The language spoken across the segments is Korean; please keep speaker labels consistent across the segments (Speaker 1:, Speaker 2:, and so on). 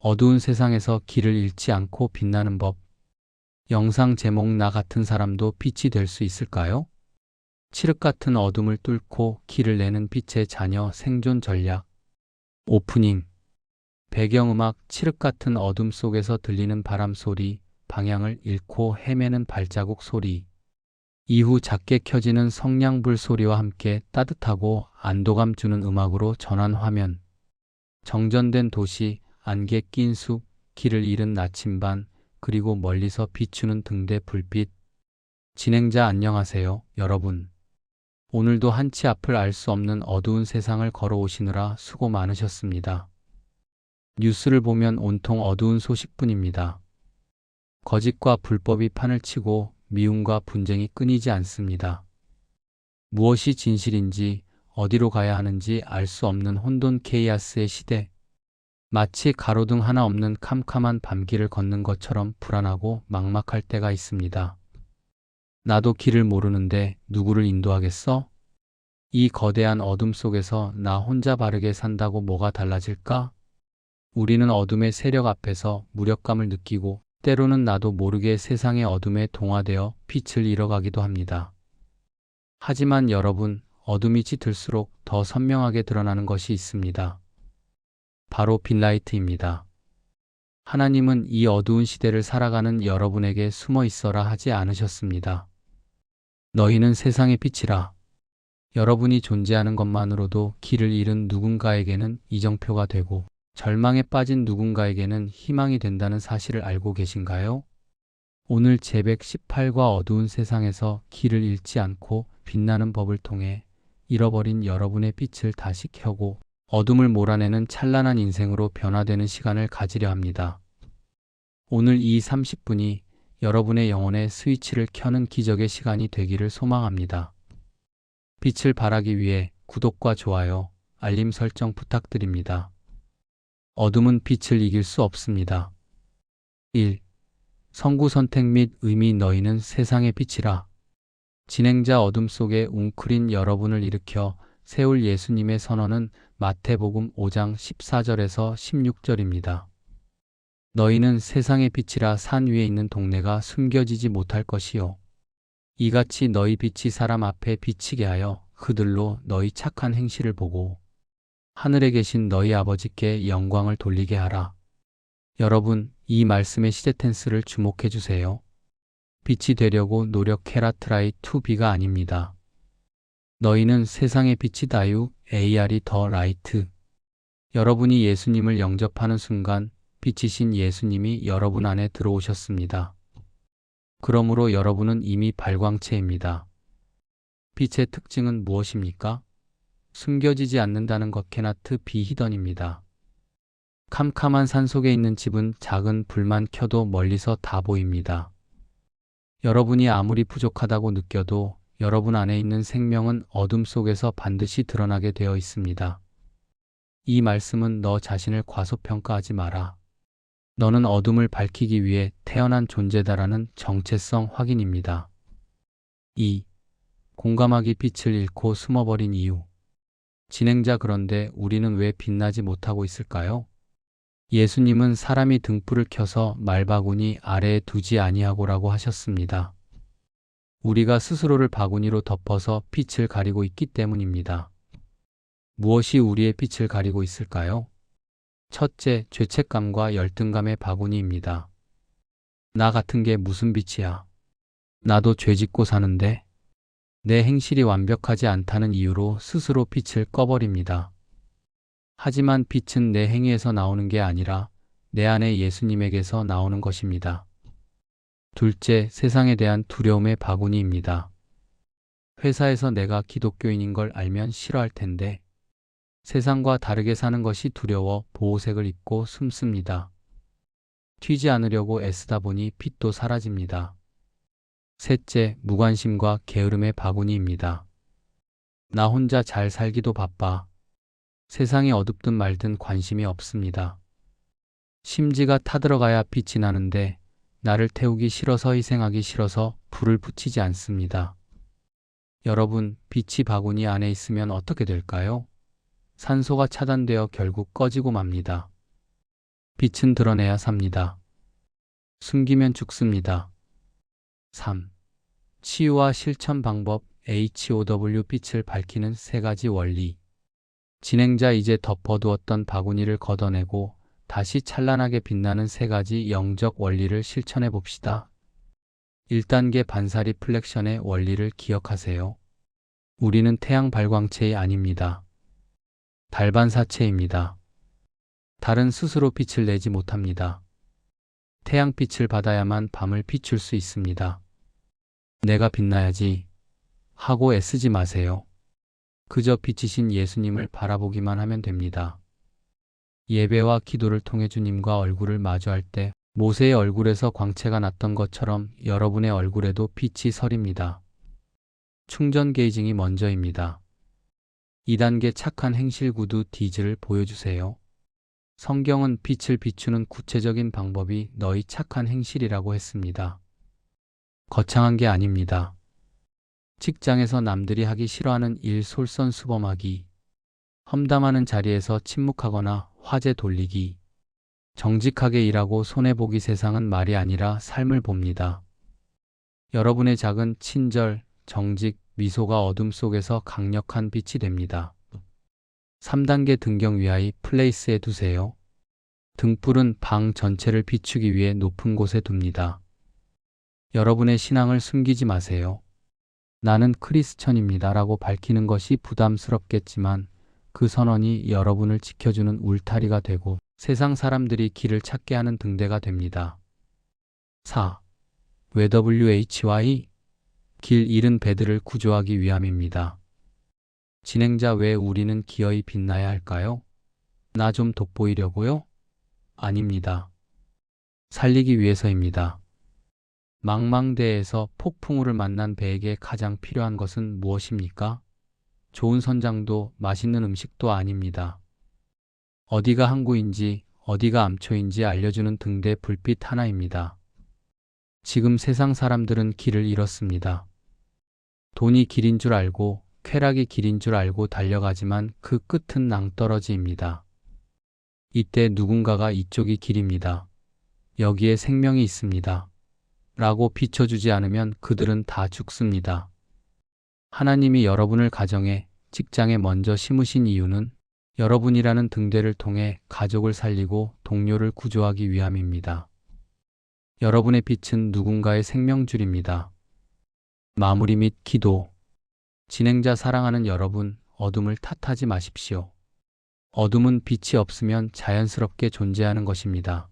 Speaker 1: 어두운 세상에서 길을 잃지 않고 빛나는 법. 영상 제목 나 같은 사람도 빛이 될 수 있을까요? 칠흑 같은 어둠을 뚫고 길을 내는 빛의 자녀 생존 전략. 오프닝. 배경음악 칠흑 같은 어둠 속에서 들리는 바람 소리, 방향을 잃고 헤매는 발자국 소리. 이후 작게 켜지는 성냥불 소리와 함께 따뜻하고 안도감 주는 음악으로 전환 화면. 정전된 도시, 안개 낀 숲, 길을 잃은 나침반, 그리고 멀리서 비추는 등대 불빛. 진행자 안녕하세요, 여러분. 오늘도 한치 앞을 알 수 없는 어두운 세상을 걸어오시느라 수고 많으셨습니다. 뉴스를 보면 온통 어두운 소식뿐입니다. 거짓과 불법이 판을 치고 미움과 분쟁이 끊이지 않습니다. 무엇이 진실인지, 어디로 가야 하는지 알 수 없는 혼돈 케이아스의 시대. 마치 가로등 하나 없는 캄캄한 밤길을 걷는 것처럼 불안하고 막막할 때가 있습니다. 나도 길을 모르는데 누구를 인도하겠어? 이 거대한 어둠 속에서 나 혼자 바르게 산다고 뭐가 달라질까? 우리는 어둠의 세력 앞에서 무력감을 느끼고 때로는 나도 모르게 세상의 어둠에 동화되어 빛을 잃어가기도 합니다. 하지만 여러분, 어둠이 짙을수록 더 선명하게 드러나는 것이 있습니다. 바로 빛라이트입니다. 하나님은 이 어두운 시대를 살아가는 여러분에게 숨어 있어라 하지 않으셨습니다. 너희는 세상의 빛이라. 여러분이 존재하는 것만으로도 길을 잃은 누군가에게는 이정표가 되고 절망에 빠진 누군가에게는 희망이 된다는 사실을 알고 계신가요? 오늘 제118과 어두운 세상에서 길을 잃지 않고 빛나는 법을 통해 잃어버린 여러분의 빛을 다시 켜고 어둠을 몰아내는 찬란한 인생으로 변화되는 시간을 가지려 합니다. 오늘 이 30분이 여러분의 영혼의 스위치를 켜는 기적의 시간이 되기를 소망합니다. 빛을 발하기 위해 구독과 좋아요, 알림 설정 부탁드립니다. 어둠은 빛을 이길 수 없습니다. 1. 선구 선택 및 의미 너희는 세상의 빛이라. 진행자 어둠 속에 웅크린 여러분을 일으켜 세울 예수님의 선언은 마태복음 5장 14절에서 16절입니다. 너희는 세상의 빛이라 산 위에 있는 동네가 숨겨지지 못할 것이요. 이같이 너희 빛이 사람 앞에 비치게 하여 그들로 너희 착한 행실을 보고 하늘에 계신 너희 아버지께 영광을 돌리게 하라. 여러분, 이 말씀의 시제 텐스를 주목해 주세요. 빛이 되려고 노력해라 트라이 투 비가 아닙니다. 너희는 세상의 빛이다유 AR이 더 라이트. 여러분이 예수님을 영접하는 순간 빛이신 예수님이 여러분 안에 들어오셨습니다. 그러므로 여러분은 이미 발광체입니다. 빛의 특징은 무엇입니까? 숨겨지지 않는다는 것 캐나트 비 히던입니다. 캄캄한 산 속에 있는 집은 작은 불만 켜도 멀리서 다 보입니다. 여러분이 아무리 부족하다고 느껴도 여러분 안에 있는 생명은 어둠 속에서 반드시 드러나게 되어 있습니다. 이 말씀은 너 자신을 과소평가하지 마라. 너는 어둠을 밝히기 위해 태어난 존재다라는 정체성 확인입니다. 2. 공감하기 빛을 잃고 숨어버린 이유. 진행자 그런데 우리는 왜 빛나지 못하고 있을까요? 예수님은 사람이 등불을 켜서 말바구니 아래에 두지 아니하고라고 하셨습니다. 우리가 스스로를 바구니로 덮어서 빛을 가리고 있기 때문입니다. 무엇이 우리의 빛을 가리고 있을까요? 첫째, 죄책감과 열등감의 바구니입니다. 나 같은 게 무슨 빛이야? 나도 죄 짓고 사는데? 내 행실이 완벽하지 않다는 이유로 스스로 빛을 꺼버립니다. 하지만 빛은 내 행위에서 나오는 게 아니라 내 안에 예수님에게서 나오는 것입니다. 둘째, 세상에 대한 두려움의 바구니입니다. 회사에서 내가 기독교인인 걸 알면 싫어할 텐데 세상과 다르게 사는 것이 두려워 보호색을 입고 숨습니다. 튀지 않으려고 애쓰다 보니 빛도 사라집니다. 셋째, 무관심과 게으름의 바구니입니다. 나 혼자 잘 살기도 바빠. 세상이 어둡든 말든 관심이 없습니다. 심지가 타들어가야 빛이 나는데 나를 태우기 싫어서 희생하기 싫어서 불을 붙이지 않습니다. 여러분, 빛이 바구니 안에 있으면 어떻게 될까요? 산소가 차단되어 결국 꺼지고 맙니다. 빛은 드러내야 삽니다. 숨기면 죽습니다. 3. 치유와 실천 방법 HOW 빛을 밝히는 세 가지 원리. 진행자 이제 덮어두었던 바구니를 걷어내고 다시 찬란하게 빛나는 세 가지 영적 원리를 실천해 봅시다. 1단계 반사 리플렉션의 원리를 기억하세요. 우리는 태양 발광체이 아닙니다. 달 반사체입니다. 달은 스스로 빛을 내지 못합니다. 태양빛을 받아야만 밤을 비출 수 있습니다. 내가 빛나야지 하고 애쓰지 마세요. 그저 빛이신 예수님을 바라보기만 하면 됩니다. 예배와 기도를 통해 주님과 얼굴을 마주할 때 모세의 얼굴에서 광채가 났던 것처럼 여러분의 얼굴에도 빛이 서립니다. 충전 게이징이 먼저입니다. 2단계 착한 행실 구두 디즈를 보여주세요. 성경은 빛을 비추는 구체적인 방법이 너희 착한 행실이라고 했습니다. 거창한 게 아닙니다. 직장에서 남들이 하기 싫어하는 일 솔선수범하기, 험담하는 자리에서 침묵하거나 화제 돌리기, 정직하게 일하고 손해보기. 세상은 말이 아니라 삶을 봅니다. 여러분의 작은 친절, 정직, 미소가 어둠 속에서 강력한 빛이 됩니다. 3단계 등경 위하이 플레이스에 두세요. 등불은 방 전체를 비추기 위해 높은 곳에 둡니다. 여러분의 신앙을 숨기지 마세요. 나는 크리스천입니다 라고 밝히는 것이 부담스럽겠지만 그 선언이 여러분을 지켜주는 울타리가 되고 세상 사람들이 길을 찾게 하는 등대가 됩니다. 4. WHY 길 잃은 배들을 구조하기 위함입니다. 진행자 왜 우리는 기어이 빛나야 할까요? 나 좀 돋보이려고요? 아닙니다. 살리기 위해서입니다. 망망대해에서 폭풍우를 만난 배에게 가장 필요한 것은 무엇입니까? 좋은 선장도 맛있는 음식도 아닙니다. 어디가 항구인지 어디가 암초인지 알려주는 등대 불빛 하나입니다. 지금 세상 사람들은 길을 잃었습니다. 돈이 길인 줄 알고 쾌락이 길인 줄 알고 달려가지만 그 끝은 낭떠러지입니다. 이때 누군가가 이쪽이 길입니다. 여기에 생명이 있습니다. 라고 비춰주지 않으면 그들은 다 죽습니다. 하나님이 여러분을 가정에, 직장에 먼저 심으신 이유는 여러분이라는 등대를 통해 가족을 살리고 동료를 구조하기 위함입니다. 여러분의 빛은 누군가의 생명줄입니다. 마무리 및 기도. 진행자 사랑하는 여러분, 어둠을 탓하지 마십시오. 어둠은 빛이 없으면 자연스럽게 존재하는 것입니다.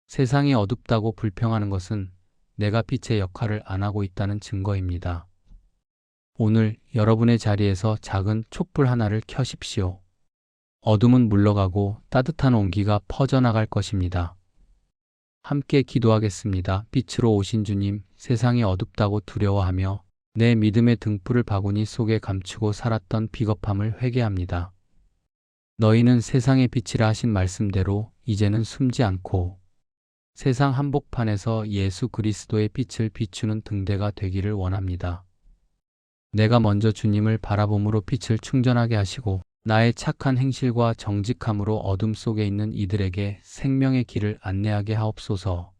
Speaker 1: 세상이 어둡다고 불평하는 것은 내가 빛의 역할을 안 하고 있다는 증거입니다. 오늘 여러분의 자리에서 작은 촛불 하나를 켜십시오. 어둠은 물러가고 따뜻한 온기가 퍼져나갈 것입니다. 함께 기도하겠습니다. 빛으로 오신 주님, 세상이 어둡다고 두려워하며 내 믿음의 등불을 바구니 속에 감추고 살았던 비겁함을 회개합니다. 너희는 세상의 빛이라 하신 말씀대로 이제는 숨지 않고 세상 한복판에서 예수 그리스도의 빛을 비추는 등대가 되기를 원합니다. 내가 먼저 주님을 바라봄으로 빛을 충전하게 하시고 나의 착한 행실과 정직함으로 어둠 속에 있는 이들에게 생명의 길을 안내하게 하옵소서.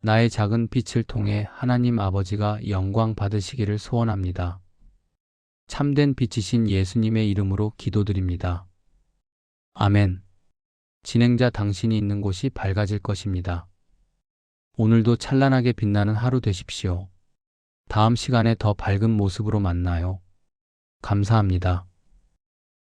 Speaker 1: 나의 작은 빛을 통해 하나님 아버지가 영광 받으시기를 소원합니다. 참된 빛이신 예수님의 이름으로 기도드립니다. 아멘. 진행자 당신이 있는 곳이 밝아질 것입니다. 오늘도 찬란하게 빛나는 하루 되십시오. 다음 시간에 더 밝은 모습으로 만나요. 감사합니다.